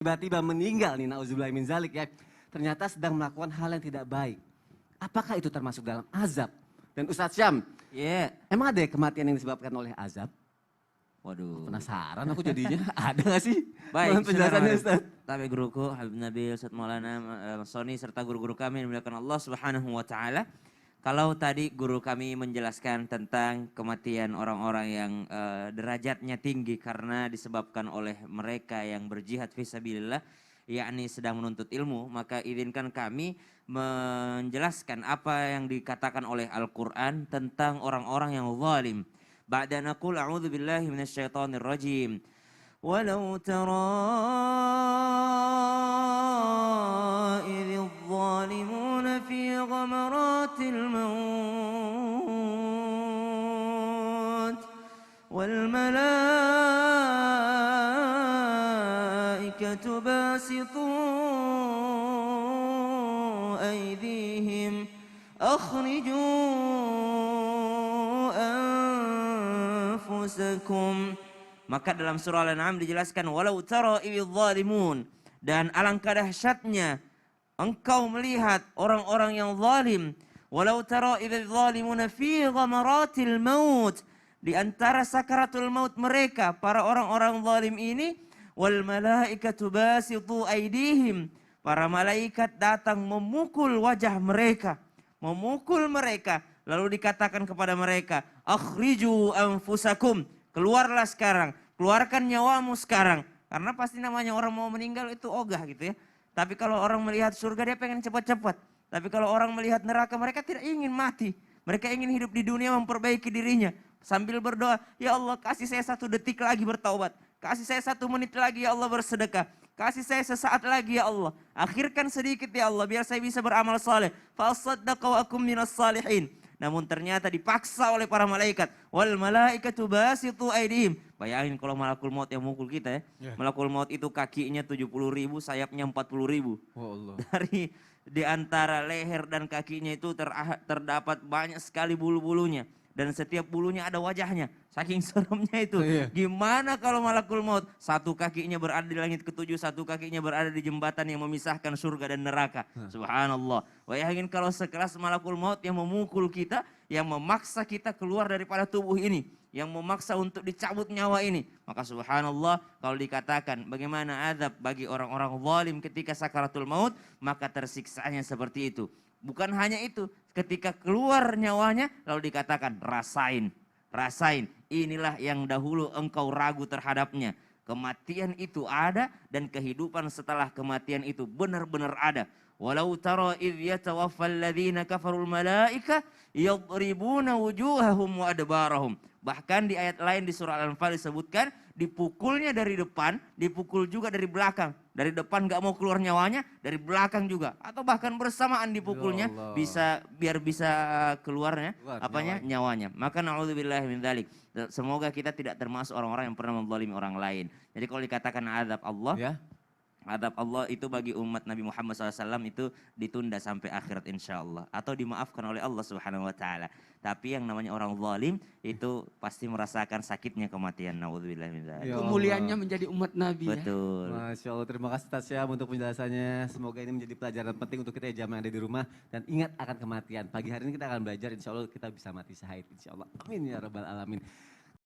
tiba-tiba meninggal nih, nauzubillah min zalik ya, ternyata sedang melakukan hal yang tidak baik. Apakah itu termasuk dalam azab? Dan Ustadz Syam, emang ada ya kematian yang disebabkan oleh azab? Waduh. Penasaran aku jadinya, ada gak sih? Baik, Penjelasannya Ustadz. Kami guruku Habib Nabil Ustadz Maulana Sony serta guru-guru kami yang dimuliakan Allah Subhanahu wa taala. Kalau tadi guru kami menjelaskan tentang kematian orang-orang yang derajatnya tinggi karena disebabkan oleh mereka yang berjihad fisabilillah, yakni sedang menuntut ilmu, maka izinkan kami menjelaskan apa yang dikatakan oleh Al-Quran tentang orang-orang yang zalim. Ba'da naqul a'udzu billahi minasyaitonir rajim. Walau tara idh adh-dhalimuna fi ghamaratil maut wal malaikatu basitu aydihim akhriju anfusakum. Maka dalam surah Al-An'am dijelaskan walau tara idz zalimun, dan alangkah dahsyatnya engkau melihat orang-orang yang zalim. Walau tara idz zalimuna fi ghamaratil maut, di antara sakaratul maut mereka para orang-orang zalim ini, wal malaikatu basitu aydihim, para malaikat datang memukul wajah mereka, memukul mereka, lalu dikatakan kepada mereka, akhriju anfusakum, keluarlah sekarang, keluarkan nyawamu sekarang. Karena pasti namanya orang mau meninggal itu ogah gitu ya. Tapi kalau orang melihat surga dia pengen cepat-cepat. Tapi kalau orang melihat neraka mereka tidak ingin mati. Mereka ingin hidup di dunia memperbaiki dirinya. Sambil berdoa, ya Allah kasih saya 1 detik lagi bertaubat. Kasih saya 1 menit lagi ya Allah bersedekah. Kasih saya sesaat lagi ya Allah. Akhirkan sedikit ya Allah biar saya bisa beramal saleh. Fa asaddaqa wa akum minas salihin. Namun ternyata dipaksa oleh para malaikat. Wal malaikatu basitu aydihim. Bayangin kalau malakul maut yang mukul kita ya. Malakul maut itu kakinya 70.000, sayapnya 40.000. Oh Allah. Dari di antara leher dan kakinya itu terdapat banyak sekali bulu-bulunya. Dan setiap bulunya ada wajahnya. Saking seremnya itu. Gimana kalau malakul maut? 1 kakinya berada di langit ke-7, 1 kakinya berada di jembatan yang memisahkan surga dan neraka. Subhanallah. Bayangin kalau sekelas malakul maut yang memukul kita, yang memaksa kita keluar daripada tubuh ini, yang memaksa untuk dicabut nyawa ini. Maka subhanallah kalau dikatakan bagaimana azab bagi orang-orang zalim ketika sakaratul maut, maka tersiksanya seperti itu. Bukan hanya itu, ketika keluar nyawanya lalu dikatakan rasain, rasain. Inilah yang dahulu engkau ragu terhadapnya. Kematian itu ada dan kehidupan setelah kematian itu benar-benar ada. Walau tara idh yatawaffal ladzina kafarul malaika yadribuna wujuhahum wa adbarahum. Bahkan di ayat lain di surah Al-Anfal disebutkan dipukulnya dari depan, dipukul juga dari belakang. Dari depan gak mau keluar nyawanya, dari belakang juga. Atau bahkan bersamaan dipukulnya biar bisa keluarnya nyawanya. Maka na'udzubillahi min dzalik. Semoga kita tidak termasuk orang-orang yang pernah menzalimi orang lain. Jadi kalau dikatakan azab Allah, adab Allah itu bagi umat Nabi Muhammad SAW itu ditunda sampai akhirat insya Allah. Atau dimaafkan oleh Allah Subhanahu Wa Taala. Tapi yang namanya orang zalim itu pasti merasakan sakitnya kematian. Naudzubillah min dzalik. Kemuliaannya menjadi umat Nabi. Betul. Masya Allah, terima kasih Ustadz Syam untuk penjelasannya. Semoga ini menjadi pelajaran penting untuk kita jamaah yang ada di rumah. Dan ingat akan kematian. Pagi hari ini kita akan belajar, insya Allah kita bisa mati syahid. Insya Allah. Amin ya rabbal alamin.